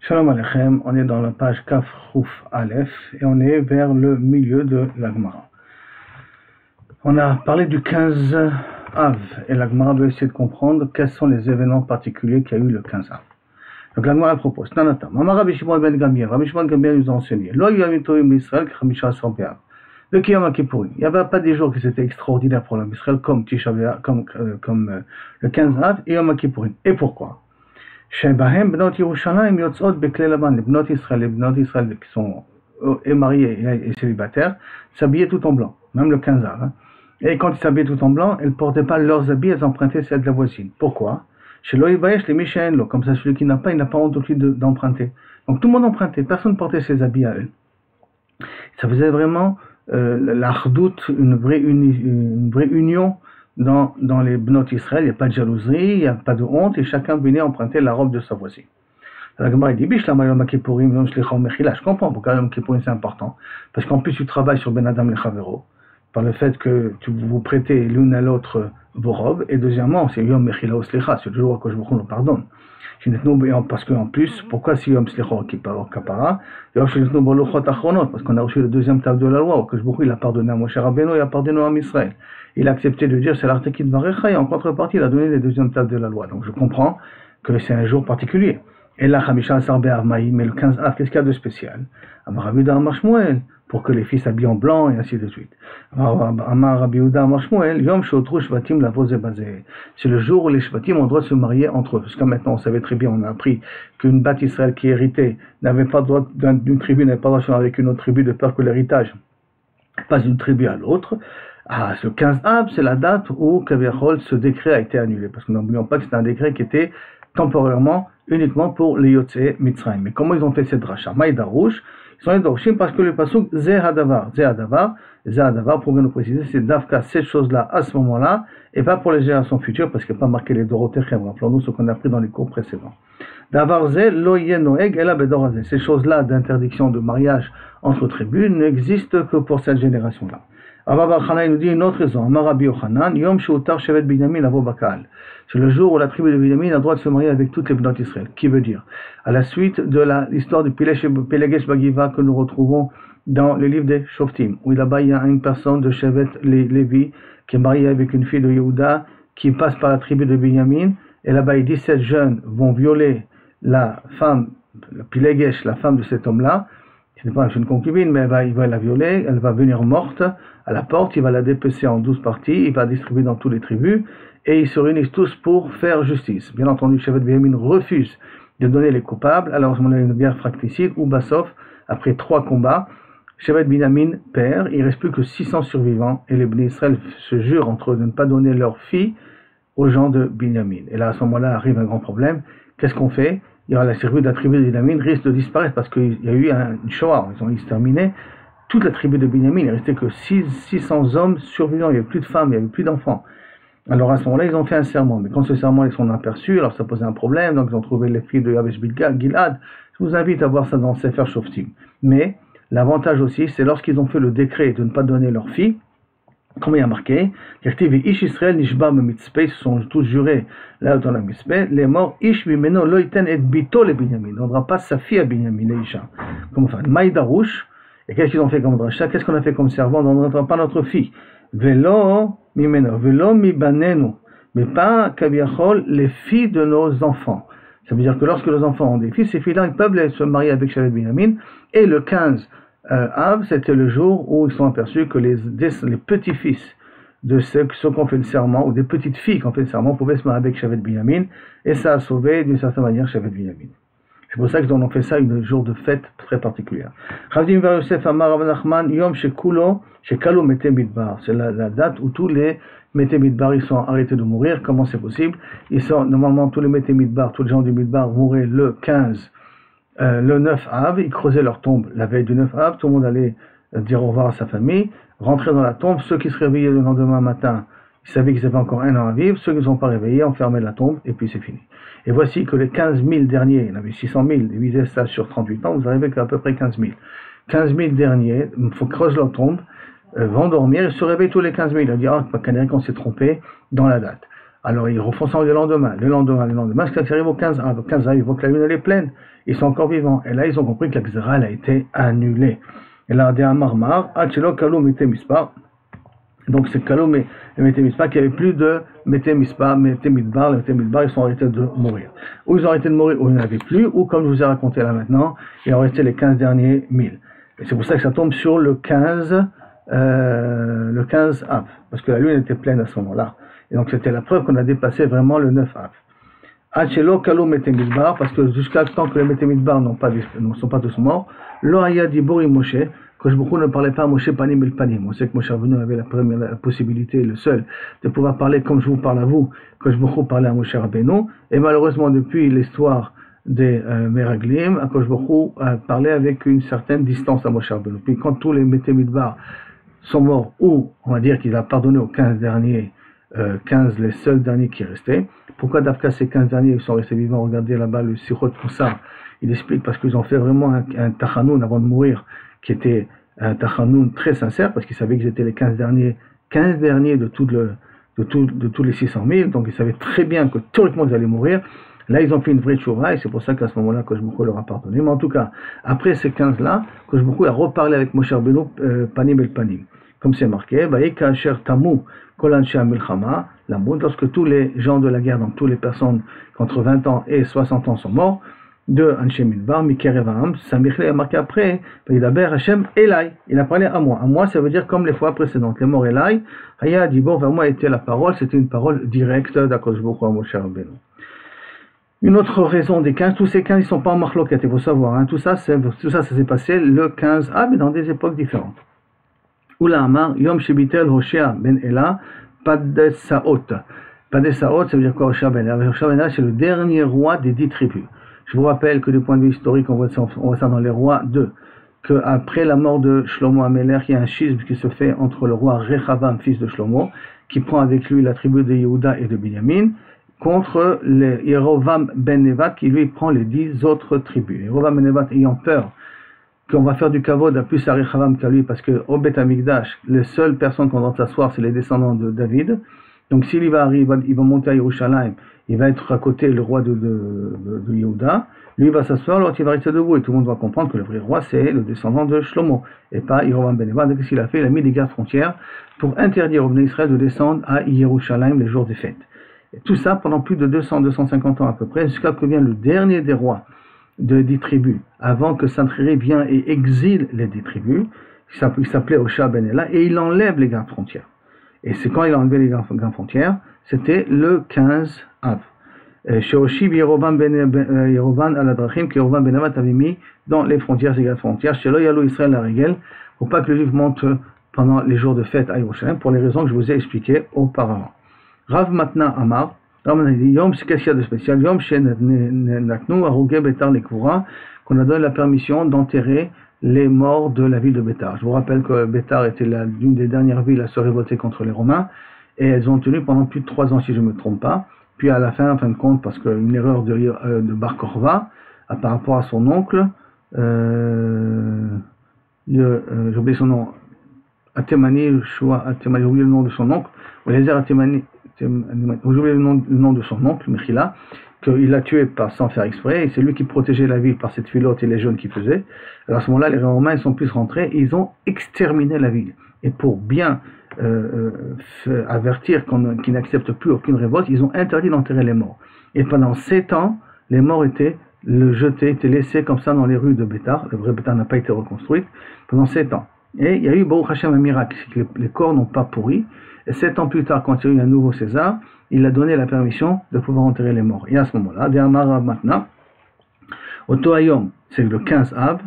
Shalom Aleichem, on est dans la page Kaf Chouf Aleph et on est vers le milieu de la Gemara. On a parlé du 15 Av et la Gemara veut essayer de comprendre quels sont les événements particuliers qu'il y a eu le 15 Av. Donc la Gemara propose Tanatam, Amar Rabbi Shimon ben Gamliel, Rabbi Shimon ben Gamliel nous a enseigné Lo Yom Tovim l'Israël Chamisha Asar B'Av. Le Kiyom Kippourim. Il n'y avait pas des jours qui étaient extraordinaires pour l'Israël comme Tisha B'Av, comme le 15 Av et Yom Kippourim. Et pourquoi? Shebahem Bnot Yerushalayim Yotzot Beklei Lavan, les Bnot Israël qui sont mariés et célibataires, s'habillaient tout en blanc, même le 15 Av. Et quand ils s'habillaient tout en blanc, elles ne portaient pas leurs habits, elles empruntaient celles de la voisine. Pourquoi? Chez Loïbayesh, les Mishaenlo, comme ça celui qui n'a pas, il n'a pas honte aussi d'emprunter. Donc tout le monde empruntait, personne ne portait ses habits à eux. Ça faisait vraiment la chdout, une vraie union dans les Bnot Israël. Il n'y a pas de jalousie, il n'y a pas de honte, et chacun venait emprunter la robe de sa voisine. La Gemara dit Bishlam Yom Kippourim Yom Shlicha Mechila. Je comprends pourquoi Yom Kippourim c'est important, parce qu'en plus tu travailles sur Ben Adam Lechavero, par le fait que vous prêtez l'une à l'autre vos robes, et deuxièmement c'est Yom Mechila ou Slicha, c'est le jour où je vous pardonne. Parce qu'en plus, pourquoi si Yom Slicha Kapara, parce qu'on a reçu le deuxième table de la loi, que il a pardonné à Moshe Rabbeinu, il a pardonné à Israël. Il a accepté de dire c'est l'article de Varecha, et en contrepartie il a donné les deuxièmes tables de la loi. Donc je comprends que c'est un jour particulier. Et là, Chamisha Asar B'Av, mais le 15 Av, qu'est-ce qu'il y a de spécial? Amar Rabbi Yehuda Amar Shmuel, pour que les filles s'habillent en blanc et ainsi de suite. Amar Rabbi Yehuda Amar Shmuel, Yom Shotru Shvatim Lavose Bazeh. C'est le jour où les Shvatim ont le droit de se marier entre eux. Jusqu'à maintenant, on savait très bien, on a appris qu'une Bat Israël qui héritait n'avait pas le droit d'une tribu, n'avait pas le droit de se marier avec une autre tribu de peur que l'héritage passe d'une tribu à l'autre. Ah, ce 15 Av, c'est la date où Kaviachol, ce décret a été annulé. Parce que n'oublions pas que c'était un décret qui était temporairement uniquement pour les Yotzei Mitzrayim. Mais comment ils ont fait cette dracha? Maïdarouche, ils sont allés d'Orshim parce que le pasuk Zeh Hadavar, pour bien nous préciser, c'est Davka, cette chose-là, à ce moment-là, et pas pour les générations futures, parce qu'il n'y a pas marqué les Dorotechem. Rappelons-nous ce qu'on a appris dans les cours précédents. Davar Zeh Lo Yeh Noeg Ela Bedorazeh. Ces choses-là d'interdiction de mariage entre tribus n'existent que pour cette génération-là. Abba Khana nous dit une autre raison. Marabi Yochanan, Yom Sheutar Shevet Binyamin Avo Bakal. C'est le jour où la tribu de Binyamin a le droit de se marier avec toutes les Bnot Israël. Qui veut dire, à la suite de l'histoire du Pelegesh Bagiva que nous retrouvons dans le livre des Shoftim, où là-bas il y a une personne de Shevet Lévi qui est mariée avec une fille de Yehuda qui passe par la tribu de Binyamin, et là-bas il dit 17 jeunes vont violer la femme, le Pelegesh, la femme de cet homme-là. Ce n'est pas une concubine, mais il va la violer, elle va venir morte à la porte, il va la dépecer en 12 parties, il va distribuer dans toutes les tribus, et ils se réunissent tous pour faire justice. Bien entendu, Shevet Binyamin refuse de donner les coupables, alors on a une guerre fracticide, où Bassof, après 3 combats, Shevet Binyamin perd, il ne reste plus que 600 survivants, et les Bnei Israël se jurent entre eux de ne pas donner leur fille aux gens de Binyamin. Et là, à ce moment-là, arrive un grand problème. Qu'est-ce qu'on fait? Il y aura la tribu de Binyamin risque de disparaître parce qu'il y a eu une Shoah, ils ont exterminé toute la tribu de Binyamin, il ne restait que 600 hommes survivants, il n'y avait plus de femmes, il n'y avait plus d'enfants. Alors à ce moment-là, ils ont fait un serment, mais quand ce serment ils sont aperçus, alors ça posait un problème, donc ils ont trouvé les filles de Yabesh Gilad. Je vous invite à voir ça dans Sefer Shoftim. Mais l'avantage aussi, c'est lorsqu'ils ont fait le décret de ne pas donner leur fille, comme il y a marqué, Ish Israël Nishba Mitzpeh, ils se sont tous jurés là dans la Mitzpeh, les morts Ish Mimeno Lo Iten Et Bito le Binyamin, on ne donnera pas sa fille à Binyamin, les Isha. Comme enfin, Maïdarouche, et qu'est-ce qu'ils ont fait comme dracha? Qu'est-ce qu'on a fait comme servant? On ne donnera pas notre fille. Velo Mimeno, Velo Mibanenu, mais pas Kaviachol, les filles de nos enfants. Ça veut dire que lorsque nos enfants ont des filles, ces filles-là, ils peuvent se marier avec Shevet Binyamin, et le 15 Av, c'était le jour où ils sont aperçus que les petits-fils de ceux qui ont fait le serment, ou des petites filles qui ont fait le serment, pouvaient se marier avec Shevet Binyamin, et ça a sauvé d'une certaine manière Shevet Binyamin. C'est pour ça qu'ils ont fait ça un jour de fête très particulière. Ravdim Bar Yosef Amar Rav Nachman Yom Shekalo Mete Midbar. C'est la date où tous les Mete Midbar ils sont arrêtés de mourir. Comment c'est possible? Normalement tous les Mete Midbar, tous les gens du Midbar mouraient le 15. Le 9 Av, ils creusaient leur tombe la veille du 9 Av, tout le monde allait dire au revoir à sa famille, rentrer dans la tombe, ceux qui se réveillaient le lendemain matin, ils savaient qu'ils avaient encore un an à vivre, ceux qui ne sont pas réveillés, enfermaient la tombe, et puis c'est fini. Et voici que les 15 000 derniers, il y en avait 600 000, divisez ça sur 38 ans, vous arrivez qu'à peu près 15 000. 15 000 derniers, il faut creuser leur tombe, vont dormir, ils se réveillent tous les 15 000, ils disent, ah, on s'est trompé dans la date. Alors ils refont ça le lendemain, jusqu'à ce qu'ils arrivent au 15 av. Au 15 av, ils voient que la lune elle est pleine, ils sont encore vivants. Et là, ils ont compris que la Xéra a été annulée. Et là, de Amarmar, Achelo Kalou Mete Mispa. Donc c'est Kalou Mete Mispa qu'il n'y avait plus de Mete Mispa, Mete Midbar. Les Mete Midbar, ils sont arrêtés de mourir. Ou ils ont arrêté de mourir, ou il n'y en avait plus, ou comme je vous ai raconté là maintenant, il en restait les 15 derniers 1000. Et c'est pour ça que ça tombe sur le 15 av, parce que la lune était pleine à ce moment-là. Et donc c'était la preuve qu'on a dépassé vraiment le 9 av. Achelo Kalou Mete Midbar, parce que jusqu'à temps que les Mete Midbar ne sont pas tous morts, Lo Haya Dibori Moshe, que beaucoup ne parlait pas à Moshe Panim el Panim. On sait que Moshe Rabbeinu avait la possibilité, le seul, de pouvoir parler comme je vous parle à vous, que beaucoup parlait à Moshe Rabbeinu. Et malheureusement, depuis l'histoire des Meraglim, Akadosh Baruch Hu parlait avec une certaine distance à Moshe Rabbeinu. Puis quand tous les Mete Midbar sont morts, ou on va dire qu'il a pardonné aux 15 derniers, 15 les seuls derniers qui restaient. Pourquoi d'Afka ces 15 derniers ils sont restés vivants? Regardez là-bas le Sirot Moussar, il explique parce qu'ils ont fait vraiment un tachanoun avant de mourir, qui était un tachanoun très sincère, parce qu'ils savaient qu'ils étaient les 15 derniers de tous les 600 000, donc ils savaient très bien que théoriquement ils allaient mourir. Là, ils ont fait une vraie tchouva, et c'est pour ça qu'à ce moment-là, Akadosh Baruch Hu leur a pardonné. Mais en tout cas, après ces 15-là, Akadosh Baruch Hu a reparlé avec Moshe Rabbeinu, Panim el Panim. Comme c'est marqué, lorsque tous les gens de la guerre, donc toutes les personnes qu'entre 20 ans et 60 ans sont morts, de Anshe Midbar, Mikerevam, Samichle a marqué après, il a parlé à moi. À moi, ça veut dire comme les fois précédentes. Les morts Elai, Haya Dibor, vers moi était la parole, c'était une parole directe d'Akadosh Baruch Hu à Moshe Rabbeinu. Une autre raison des 15, tous ces 15 ils ne sont pas en marloquet, il faut savoir, hein, tout ça s'est passé le 15 av, mais dans des époques différentes. Oula Amar, Yom Shebitel Hoshea ben Ela, Padesaot. Padesaot, ça veut dire quoi Hoshea ben Ela? Hoshea ben Ela, c'est le dernier roi des 10 tribus. Je vous rappelle que du point de vue historique, on voit ça dans les rois 2, qu'après la mort de Shlomo Améler, il y a un schisme qui se fait entre le roi Rechavam, fils de Shlomo, qui prend avec lui la tribu de Yehuda et de Binyamin, contre le Yerovam ben Nevat, qui lui prend les 10 autres tribus. Yerovam ben Nevat ayant peur qu'on va faire du kavod à plus à Rechavam qu'à lui, parce que au Beth Amikdash, les seules personnes qu'on doit s'asseoir, c'est les descendants de David. Donc s'il va arriver, il va monter à Yerushalayim, il va être à côté le roi de Yehuda, lui va s'asseoir, l'autre il va rester debout, et tout le monde va comprendre que le vrai roi c'est le descendant de Shlomo, et pas Yerovam ben Nevat. Donc qu'est-ce qu'il a fait? Il a mis des gardes frontières pour interdire aux Bnei Israël de descendre à Yerushalayim les jours des fêtes. Et tout ça pendant plus de 200-250 ans à peu près, jusqu'à ce que vienne le dernier des rois de 10 tribus, avant que Sanchérib vienne et exile les 10 tribus, il s'appelait Hoshea ben Ela, et il enlève les gardes frontières. Et c'est quand il a enlevé les gardes frontières, c'était le 15 av. Chez Oshib Yerovam al-Adrachim, que Yerovam ben Nevat avait mis dans les frontières, ces gardes frontières, chez Loyalo Israël la règle, pour pas que le juif monte pendant les jours de fête à Yerushalayim, pour les raisons que je vous ai expliquées auparavant. Rav Matna Amar, Yom, c'est qu'est-ce qu'il y a de spécial? Yom, chez Natnu, Arouge Betar Lekvoura, qu'on a donné la permission d'enterrer les morts de la ville de Bétar. Je vous rappelle que Bétar était l'une des dernières villes à se révolter contre les Romains, et elles ont tenu pendant plus de 3 ans, si je ne me trompe pas. Puis à la fin, en fin de compte, parce qu'une erreur de Bar Korva, par rapport à son oncle, j'ai oublié son nom, Atemani, j'ai oublié le nom de son oncle, Eliezer Atemani, j'ai oublié le nom de son oncle, Mechila, qu'il l'a tué sans faire exprès, et c'est lui qui protégeait la ville par cette filote et les jeunes qu'il faisait. Alors à ce moment-là, les Romains sont plus rentrés, et ils ont exterminé la ville. Et pour bien avertir qu'ils n'acceptent plus aucune révolte, ils ont interdit d'enterrer les morts. Et pendant 7 ans, les morts étaient laissés comme ça dans les rues de Bétar. Le vrai Bétar n'a pas été reconstruit pendant 7 ans. Et il y a eu Baruch Hashem un miracle, c'est que les corps n'ont pas pourri. Et 7 ans plus tard, quand il y a eu un nouveau César, il a donné la permission de pouvoir enterrer les morts. Et à ce moment-là, De'amar maintenant, Otoayom, c'est le 15 av,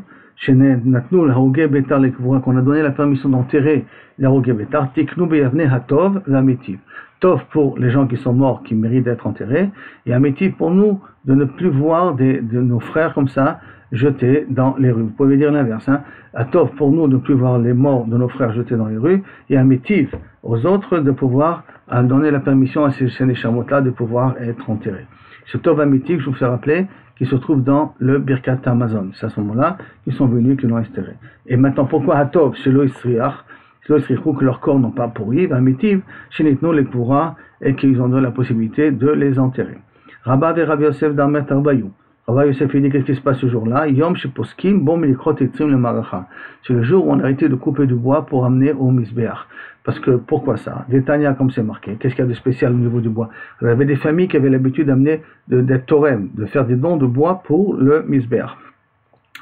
qu'on a donné la permission d'enterrer l'Arouge Bétar, Tiknu Beyavne Hatov Vametiv. Tov pour les gens qui sont morts, qui méritent d'être enterrés, et Ametiv pour nous, de ne plus voir de nos frères comme ça, jetés dans les rues. Vous pouvez dire l'inverse, hein. Atov pour nous, de ne plus voir les morts de nos frères jetés dans les rues, et Ametiv aux autres, de pouvoir donner la permission à ces Neshamot-là de pouvoir être enterrés. Ce Tov Ametiv, je vous fais rappeler, qui se trouve dans le Birkat Amazon. C'est à ce moment-là qu'ils sont venus, qu'ils l'ont enterré. Et maintenant, pourquoi Hatov chez l'Oisriach? que leurs corps n'ont pas pourri, Vamitiv, Shenitno les pourra, et qu'ils ont donné la possibilité de les enterrer. Rabba et Rabbi Yosef d'Amet Arbayou. Rabbi Yosef il dit qu'est-ce qui se passe ce jour-là? Yom Sheposkim, Bom Elikrot Etzim le Maracha. C'est le jour où on a arrêté de couper du bois pour amener au Misbeach. Parce que, pourquoi ça? Détania, comme c'est marqué. Qu'est-ce qu'il y a de spécial au niveau du bois? Il y avait des familles qui avaient l'habitude d'amener d'être torem, de faire des dons de bois pour le Misbeach.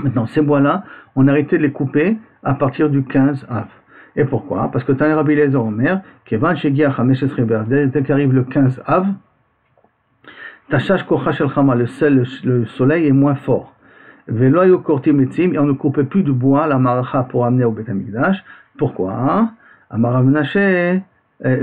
Maintenant, ces bois-là, on a arrêté de les couper à partir du 15 Av. Et pourquoi? Parce que Tanya Rabbi Eliezer Omer, Kevan Shegiach HaMeshes Reber, dès qu'arrive le 15 Av, Tashash Kocha Shel Chama, le soleil est moins fort. Velo Ayu Kortim Etzim, et on ne coupait plus du bois, la maracha, pour amener au Beth Amikdash. Pourquoi? Amar Rav Menashe,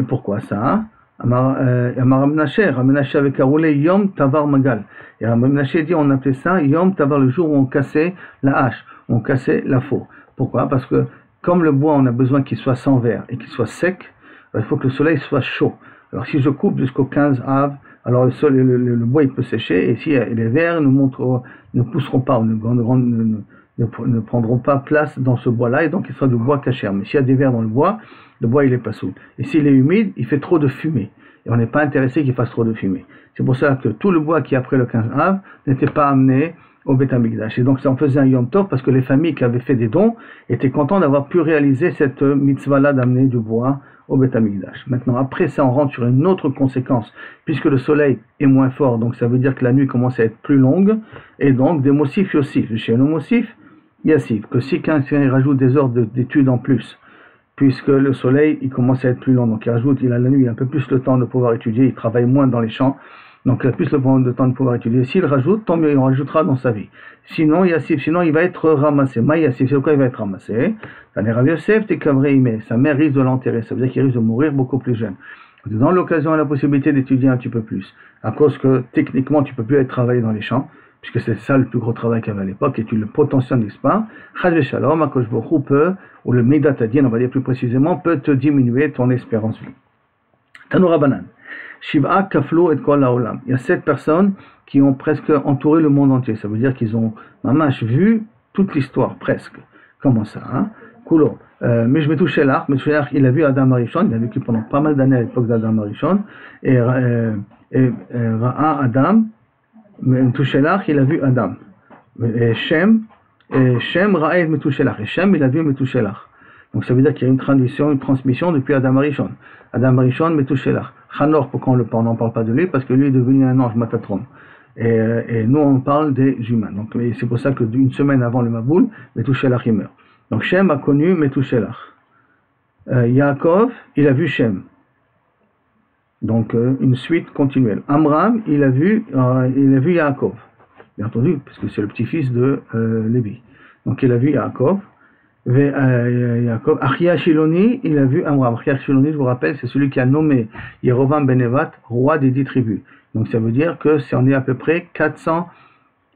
pourquoi ça? Amar Rav Menashe avec Karoulé Yom Tavar Magal. Et Rav Menashe dit, on appelait ça Yom Tavar, le jour où on cassait la hache, on cassait la faux. Pourquoi? Parce que comme le bois, on a besoin qu'il soit sans verre et qu'il soit sec, il faut que le soleil soit chaud. Alors si je coupe jusqu'au 15 Av, alors le bois il peut sécher, et si les vers ne pousseront pas, ne prendront pas place dans ce bois-là, et donc il sera du bois cachère. Mais s'il y a des vers dans le bois il est pas souple. Et s'il est humide, il fait trop de fumée. Et on n'est pas intéressé qu'il fasse trop de fumée. C'est pour ça que tout le bois qui est après le 15 Av n'était pas amené au Beth Amikdash. Et donc ça en faisait un Yom Tov parce que les familles qui avaient fait des dons étaient contents d'avoir pu réaliser cette mitzvah-là d'amener du bois au Beth Amikdash. Maintenant, après ça, on rentre sur une autre conséquence, puisque le soleil est moins fort, donc ça veut dire que la nuit commence à être plus longue, et donc des motifs yossif. Chez nos motifs, yassif, que si quelqu'un rajoute des heures d'études en plus, puisque le soleil il commence à être plus long, donc il a la nuit, il a un peu plus le temps de pouvoir étudier, il travaille moins dans les champs, donc il a plus le temps de pouvoir étudier. S'il rajoute, tant mieux, il en rajoutera dans sa vie. Sinon, sinon il va être ramassé. Yassif, c'est pourquoi il va être ramassé. Rav Yosef, sa mère risque de l'enterrer, ça veut dire qu'il risque de mourir beaucoup plus jeune. Dans l'occasion, on a la possibilité d'étudier un petit peu plus, à cause que techniquement, tu ne peux plus être travaillé dans les champs, puisque c'est ça le plus gros travail qu'il y avait à l'époque, et tu le potentionnes pas. Chaz Shalom, Akosh Baruch peut, ou le Midat Adin, on va dire plus précisément, peut te diminuer ton espérance de vie. Tanoura Banan. Shib'a Kaflu et Kol Haolam. Il y a 7 personnes qui ont presque entouré le monde entier. Ça veut dire qu'ils ont, mamash, vu toute l'histoire, presque. Comment ça, hein? Kulo. Mais je me touchais l'arc. Il a vu Adam Arishon. Il a vécu pendant pas mal d'années à l'époque d'Adam Arishon. Et Ra'a Adam, me touchait l'arc, il a vu Adam. Et Shem Ra'a me touchait l'arc. Et Shem, il a vu me touchait l'arc. Donc ça veut dire qu'il y a une transmission depuis Adam Arishon. Adam Arishon, Metouchelach. Hanor, pourquoi on n'en parle pas de lui? Parce que lui est devenu un ange Matatron. Et nous on parle des humains. Donc c'est pour ça que d'une semaine avant le Maboul, Metouchelach il meurt. Donc Shem a connu Metouchelach. Yaakov, il a vu Shem. Donc une suite continuelle. Amram, il a vu Yaakov. Bien entendu, parce que c'est le petit-fils de Lévi. Donc il a vu Yaakov. Achia Shiloni, il a vu Amram. Achia Shiloni, je vous rappelle, c'est celui qui a nommé Yerovam ben Nevat roi des 10 tribus. Donc ça veut dire que on est à peu près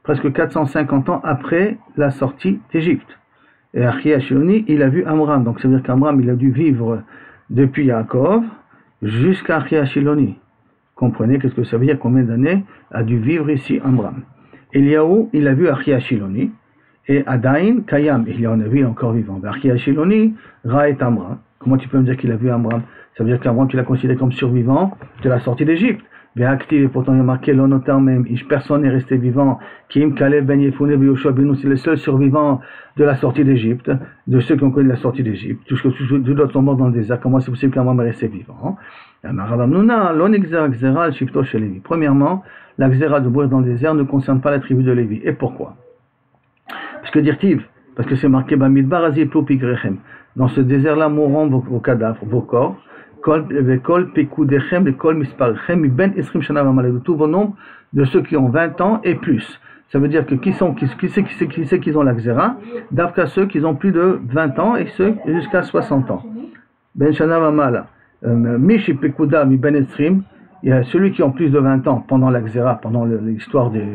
presque 450 ans après la sortie d'Égypte. Et Achia Shiloni, il a vu Amram. Donc ça veut dire qu'Amram, il a dû vivre depuis Yaakov jusqu'à Achia Shiloni. Comprenez qu'est-ce que ça veut dire, combien d'années a dû vivre ici Amram. Eliaou, il a vu Achia Shiloni. Et Adain, Kayam, il en a vu encore vivant. Achia Shiloni, Ra et Amram. Comment tu peux me dire qu'il a vu Amram? Ça veut dire qu'Amram, tu l'as considéré comme survivant de la sortie d'Égypte. Actif, et pourtant il y a marqué l'onotar même, personne n'est resté vivant. Kim, Kaleb, Ben Yefoune, Yoshua, Benou, c'est le seul survivant de la sortie d'Égypte, de ceux qui ont connu la sortie d'Égypte. Tous d'autres sont morts dans le désert. Comment c'est possible qu'Amram est resté vivant? Premièrement, la xéra de mourir dans le désert ne concerne pas la tribu de Lévi. Et pourquoi? Parce que dirtiv, parce que c'est marqué Bamidbar Azi Plopigrechem. Dans ce désert-là mourront vos cadavres, vos corps. Kol Pekudechem, Kol Misparchem, Ben Esrim Shana Vamale, de tous vos nombres, de ceux qui ont 20 ans et plus. Ça veut dire que qui c'est qui ont la xéra? D'Avka ceux qui ont plus de 20 ans et ceux jusqu'à 60 ans. Ben Shana Vamala. Mishi Pekuda mi Ben Esrim, il y a celui qui ont plus de 20 ans pendant la xéra, pendant l'histoire des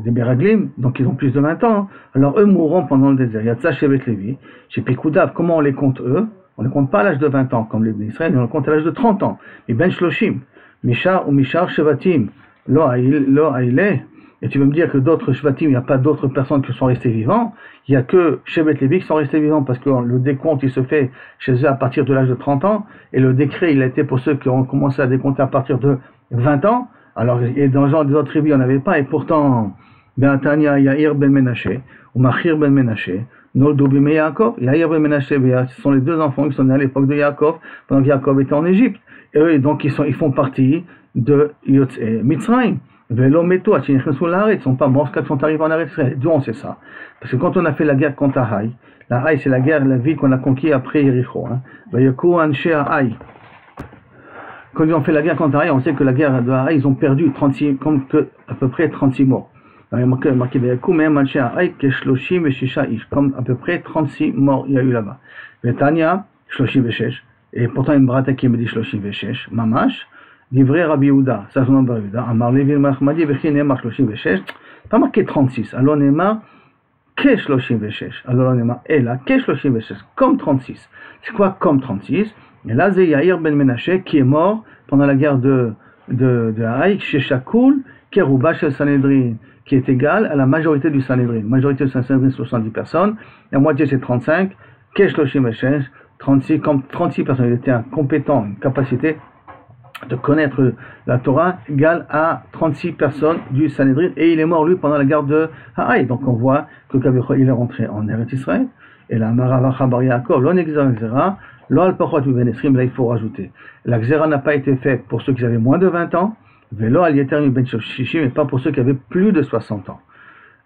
Beraglim, donc ils ont plus de 20 ans, alors eux mourront pendant le désert. Yatsa Shevet Levi, chez Pekoudav, comment on les compte eux? On ne les compte pas à l'âge de 20 ans, comme les Israël, on les compte à l'âge de 30 ans. Mais Ben Shloshim, Mishar ou Mishar Shevatim, Lo Aile, Et tu veux me dire que d'autres Shvatim, il n'y a pas d'autres personnes qui sont restées vivants, il n'y a que Shevet Lévi qui sont restés vivants, parce que le décompte, il se fait chez eux à partir de l'âge de 30 ans, et le décret, il a été pour ceux qui ont commencé à décompter à partir de 20 ans, alors, et dans le genre des autres tribus, il n'y en avait pas, et pourtant, Be'atania, Yair ben Menaché, ou Machir ben Menaché, Noldu bime Yaakov, Yair ben Menaché, ce sont les deux enfants qui sont nés à l'époque de Yaakov, pendant que Yaakov était en Égypte. Et eux, donc, ils font partie de Yotzei Mitzrayim. Velo meto, ils ne sont pas morts quand ils sont arrivés en Eretz Israël. D'où on sait ça? Parce que quand on a fait la guerre contre Haï, la Haï, c'est la guerre, la ville qu'on a conquise après Yericho. Vayoku Anshe Haï. Quand ils ont fait la guerre contre Haï, on sait que la guerre de Haï, ils ont perdu 36, comme que, à peu près 36 morts. Il y a marqué Vayoku, même Anshe Haï, Keshloshim Veshisha Ish, comme à peu près 36 morts il y a eu là-bas. Vetania, Shloshim Veshesh. Et pourtant, une brata qui me dit Shloshim Veshesh, Mamash. Livré Rabbi Yehuda, ça je Rabbi Yehuda, Amar Levi Mahmadi, Vechi Neymar Shloshim Veshesh, pas marqué 36, alors Neymar, Ke Shloshim Veshesh, alors Neymar, et là, Ke Shloshim Veshesh, comme 36. C'est quoi comme 36? Et là, c'est Yair ben Menaché qui est mort pendant la guerre de Haï, chez Shakoul, Kerouba chez Sanhedrin, qui est égal à la majorité du Sanhedrin. La majorité du Sanhedrin, c'est 70 personnes, la moitié c'est 35, Ke Shloshim Veshesh, 36, comme 36 personnes, il était un compétent, une capacité de connaître la Torah égale à 36 personnes du Sanhedrin, et il est mort lui pendant la guerre de Haï. Donc on voit que il est rentré en Eretz Israël, et la Maravacha Bar Yaakov, l'on exagéra, l'on al-pachot mi ben esrim, là il faut rajouter. La Xéra n'a pas été faite pour ceux qui avaient moins de 20 ans, velo al-yeter mi ben shishim, mais pas pour ceux qui avaient plus de 60 ans.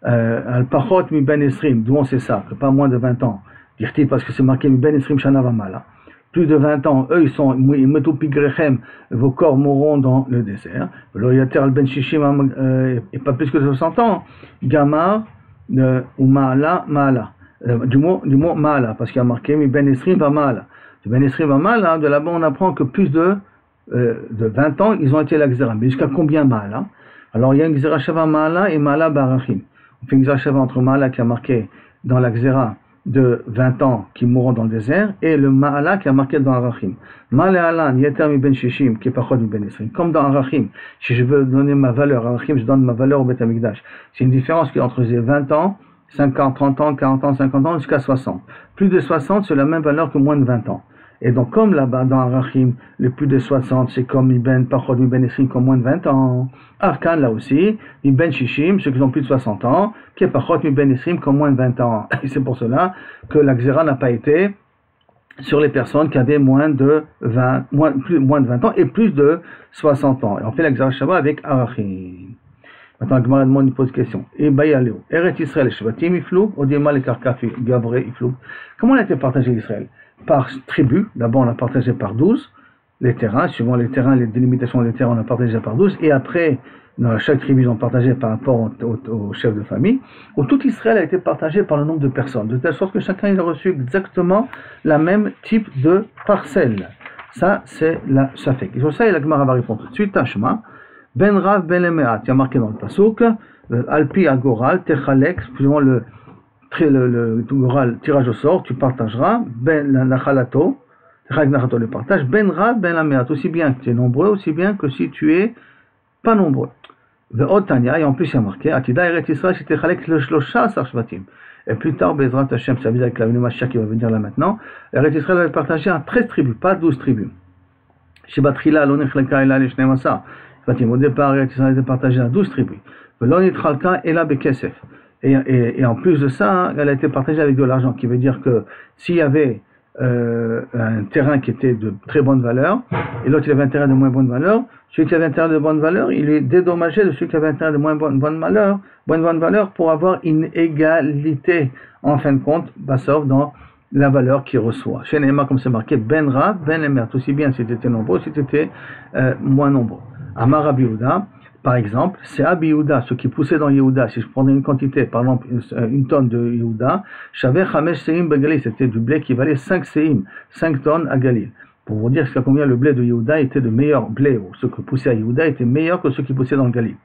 Al-pachot mi ben esrim, d'où on sait ça, que pas moins de 20 ans, dire-t-il parce que c'est marqué mi ben esrim shana vamala. Plus de 20 ans, eux, vos corps mourront dans le désert. Et pas plus que 60 ans. Gamar ou Maala, Maala. Du mot Maala, parce qu'il y a marqué Ben Esrim va Maala. Ben Esrim va Maala, de là-bas on apprend que plus de 20 ans, ils ont été la Xéra. Mais jusqu'à combien Maala? Alors il y a une Xéra Shava Maala et Maala Barachim. On fait une Xéra Shava entre Maala qui a marqué dans la Xéra de 20 ans qui mourront dans le désert, et le Ma'ala qui a marqué dans Arachim. Ma'ala, Yeter mi ben Shishim, qui est Pachot mi ben Esrim. Comme dans Arachim, si je veux donner ma valeur, Arachim, je donne ma valeur au Beth Amikdash. C'est une différence qui est entre 20 ans, 50, 30 ans, 40 ans, 50 ans, jusqu'à 60. Plus de 60, c'est la même valeur que moins de 20 ans. Et donc, comme là-bas, dans Arachim, le plus de 60, c'est comme Iben, Pachot, Iben Esrim, comme moins de 20 ans. Afkan, là aussi, Iben Shishim, ceux qui ont plus de 60 ans, qui est Pachot, Iben Esrim, comme moins de 20 ans. Et c'est pour cela que la Xéra n'a pas été sur les personnes qui avaient moins de 20 ans et plus de 60 ans. Et on fait la Xéra Shabbat avec Arachim. Maintenant, le Gemara demande une pose question. Et Bayaleo, Eretz Israël, Shvatim, Iflou, Odima, les Karkaf, Gavre, Iflou. Comment on a été partagé l'Israël? Par tribu, d'abord on l'a partagé par 12, les terrains, suivant les terrains, les délimitations des terrains, on a partagé par 12, et après, dans chaque tribu, ils ont partagé par rapport au chef de famille, où tout Israël a été partagé par le nombre de personnes, de telle sorte que chacun il a reçu exactement la même type de parcelle. Ça, c'est la Shafek. Et sur ça, la Gemara va répondre tout de suite, Tashma, Ben Rav Ben Lemeat, il y a marqué dans le Pasuk, Alpi Agoral, Techalek, suivant le tirage au sort, tu partageras ben la chalato, le partage, ben rab ben la meat, aussi bien que tu es nombreux, aussi bien que si tu es pas nombreux. Et en plus il y a marqué, Atida Eretz Israël, c'était chalek le shlosha sarshvatim. Et plus tard, Bezrat Hashem, ça veut dire avec la venue Mashiach qui va venir là maintenant, Eretz Israël va partager en 13 tribus, pas 12 tribus. Shebatrila, l'onechleka, ela, les shnemasa. Au départ, Eretz Israël était partagé en 12 tribus. L'onitchalka, ela, bekesef. Et en plus de ça, elle a été partagée avec de l'argent, qui veut dire que s'il y avait un terrain qui était de très bonne valeur, et l'autre il avait un terrain de moins bonne valeur, celui qui avait un terrain de bonne valeur, il est dédommagé de celui qui avait un terrain de moins bonne valeur pour avoir une égalité, en fin de compte, sauf dans la valeur qu'il reçoit. Chez Neymar, comme c'est marqué, Ben Ra, Ben Emer, aussi bien si tu étais nombreux, si tu étais moins nombreux. Amar Rabbi Yehuda, par exemple, c'est Abi Yehuda, ce qui poussait dans Yehuda. Si je prenais une quantité, par exemple, une tonne de Yehuda, j'avais Chamesh Seim Begalil, c'était du blé qui valait 5 Seim, 5 tonnes à Galil. Pour vous dire jusqu'à combien le blé de Yehuda était de meilleur blé, ou ce que poussait à Yehuda était meilleur que ce qui poussait dans le Galil.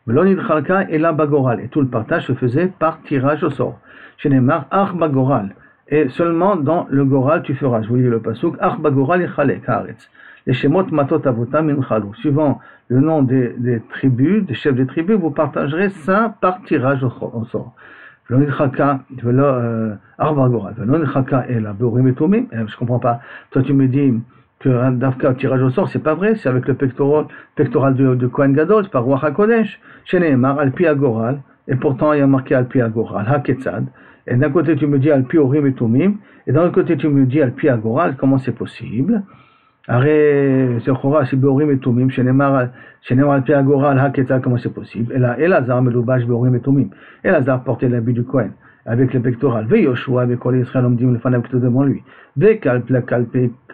Velonid Chalka et la Bagoral, et tout le partage se faisait par tirage au sort. Chez Neymar, Ach Bagoral, et seulement dans le Goral tu feras. Je vous lis le pasuk, Ach Bagoral et Chalek Haaretz. Les Shemot Matot Avota Min Chalou, suivant le nom des tribus, des chefs des tribus, vous partagerez ça par tirage au sort. Je comprends pas. Toi, tu me dis que un Dafka tirage au sort, c'est pas vrai, c'est avec le pectoral de Kohen Gadol, c'est par Ruach HaKodesh. Chez Nehemar, Alpi Agoral, et pourtant il y a marqué Alpi Agoral, Haketzad. Et d'un côté, tu me dis Alpi Orim et Tumim, et d'un autre côté, tu me dis Alpi Agoral, comment c'est possible? Arrête, c'est Chora, c'est Beorim et Tumim, chez Nehemar, Alpi Agoral, Haketzad, comment c'est possible? Et là, Elazar, Meloubash, Beorim et Tumim. Elazar portait l'habit du Kohen, avec le pectoral. Ve Yoshua, avec les Israël, Omdim, le Fanam qui devant lui. Ve Kalpe,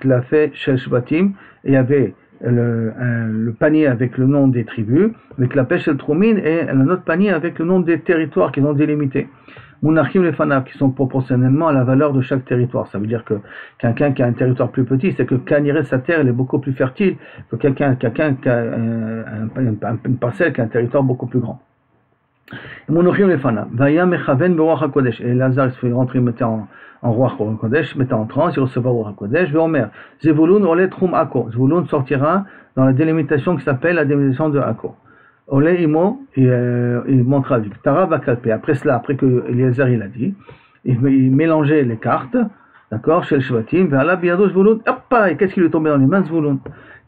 Klafé, Shel Shvatim, et il y avait le panier avec le nom des tribus, avec la pêche et le Troumine, et un autre panier avec le nom des territoires qui sont délimités. Mounachim les Fanab, qui sont proportionnellement à la valeur de chaque territoire. Ça veut dire que quelqu'un qui a un territoire plus petit, c'est que Kaniré, sa terre, elle est beaucoup plus fertile que quelqu'un qui a une parcelle qui a un territoire beaucoup plus grand. Mounachim les Fanab. Vaya Mechaven Beruach HaKodesh. Et Lazare se fait rentrer, mettait en Ruach HaKodesh, mettait en transe, il recevait Ruach HaKodesh. Veomer. Zevulun Ole Troum Ako. Zevulun sortira dans la délimitation qui s'appelle la délimitation de Ako. Olé Imo, il montra du Tara va calper. Après cela, après que Eliezer il a dit, il mélangeait les cartes, d'accord, chez le Shvatim, vers la Biado Zvulun, hop, et qu'est-ce qui lui tombait dans les mains Zvulun?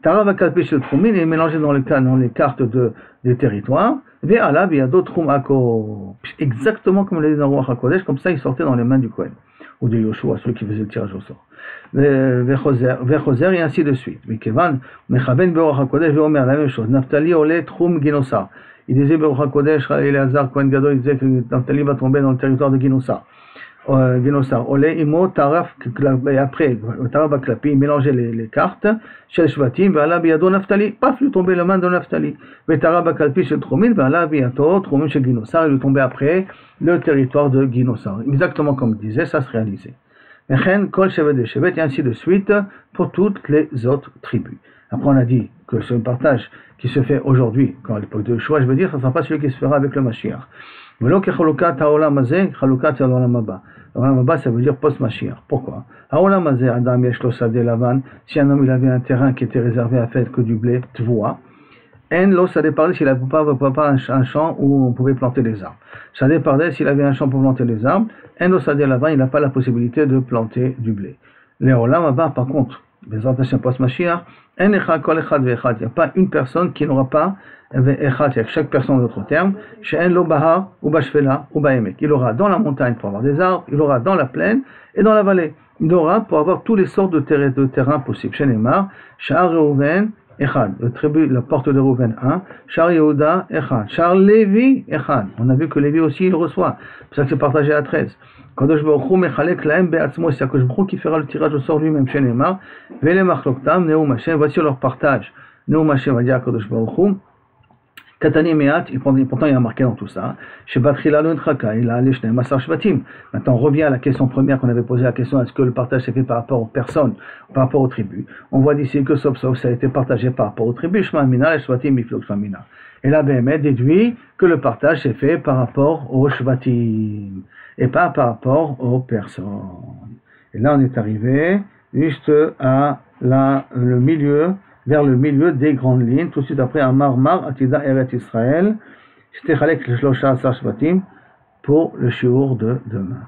Tara va calper chez le Troumine et il mélangeait dans les cartes des territoires, vers la Biado Troum Ako. Exactement comme il l'a dit dans Ruach HaKodesh, comme ça il sortait dans les mains du Kohen, ou de Yoshua, celui qui faisait le tirage au sort. Vechoser et ainsi de suite. Mikevan, Mechaven Beruach HaKodesh, Veomer, la même chose. Naftali Ole Troum Ginosar. Il disait Beruach HaKodesh, Eleazar, Kohen Gadol, il disait que Naftali va tomber dans le territoire de Ginosar. Ole Imo, Taraf, et après, Taraf Klapi, il mélangeait les cartes, Shel Shvatim, Ve'ala Biado Naftali, paf, lui tombait la main de Naftali. Ve'Taraf Kalpi Shel Troumine, Ve'ala Biato, Troumine chez Ginosar, il lui tombait après le territoire de Ginosar. Exactement comme il disait, ça se réalisait. Et ainsi de suite pour toutes les autres tribus. Après on a dit que c'est un partage qui se fait aujourd'hui, quand à l'époque de Yeshua, je veux dire, ça ne sera pas celui qui se fera avec le Mashiach. Ça veut dire post-Mashiach. Pourquoi? Si un homme il avait un terrain qui était réservé à faire que du blé, tvoua, ça dépendait s'il n'avait pas un champ où on pouvait planter des arbres. Ça dépendait s'il avait un champ pour planter des arbres. Il n'a pas la possibilité de planter du blé. Les Olam par contre, les orientations post-Mashiach, il n'y a pas une personne qui n'aura pas, avec chaque personne d'autre terme, il aura dans la montagne pour avoir des arbres, il aura dans la plaine et dans la vallée. Il aura pour avoir toutes les sortes de terrains possibles. Chez Neymar, Sha'ar Reuven, Echad, la porte de Reuven 1, Shar Yehuda, Echad, Shar Lévi, Echad. On a vu que Lévi aussi il reçoit, c'est pour ça que c'est partagé à 13. Kadosh Baruch Hu mechalek lahem be'atzmo, c'est Kadosh Baruch Hu qui fera le tirage au sort lui-même chez Neymar, Vele Machloktam, Neum Hashem, voici leur partage. Neum Hashem va dire à Kadosh Baruch Hu, Katani Meat, et pourtant il y a marqué dans tout ça, Shebatrila Lun Chaka, il a allé chez Masar Shvatim. Maintenant on revient à la question première qu'on avait posée, la question est-ce que le partage s'est fait par rapport aux personnes, par rapport aux tribus. On voit d'ici que sauf ça a été partagé par rapport aux tribus, Shma Mina, Shvatim, Miflok Shmamina. Et là, Béhémet déduit que le partage s'est fait par rapport aux Shvatim, et pas par rapport aux personnes. Et là on est arrivé juste à le milieu, vers le milieu des grandes lignes, tout de suite après Amar Mar Atida Eret Israël, Shtechalek Shlosha Asar Shvatim, pour le shiur de demain.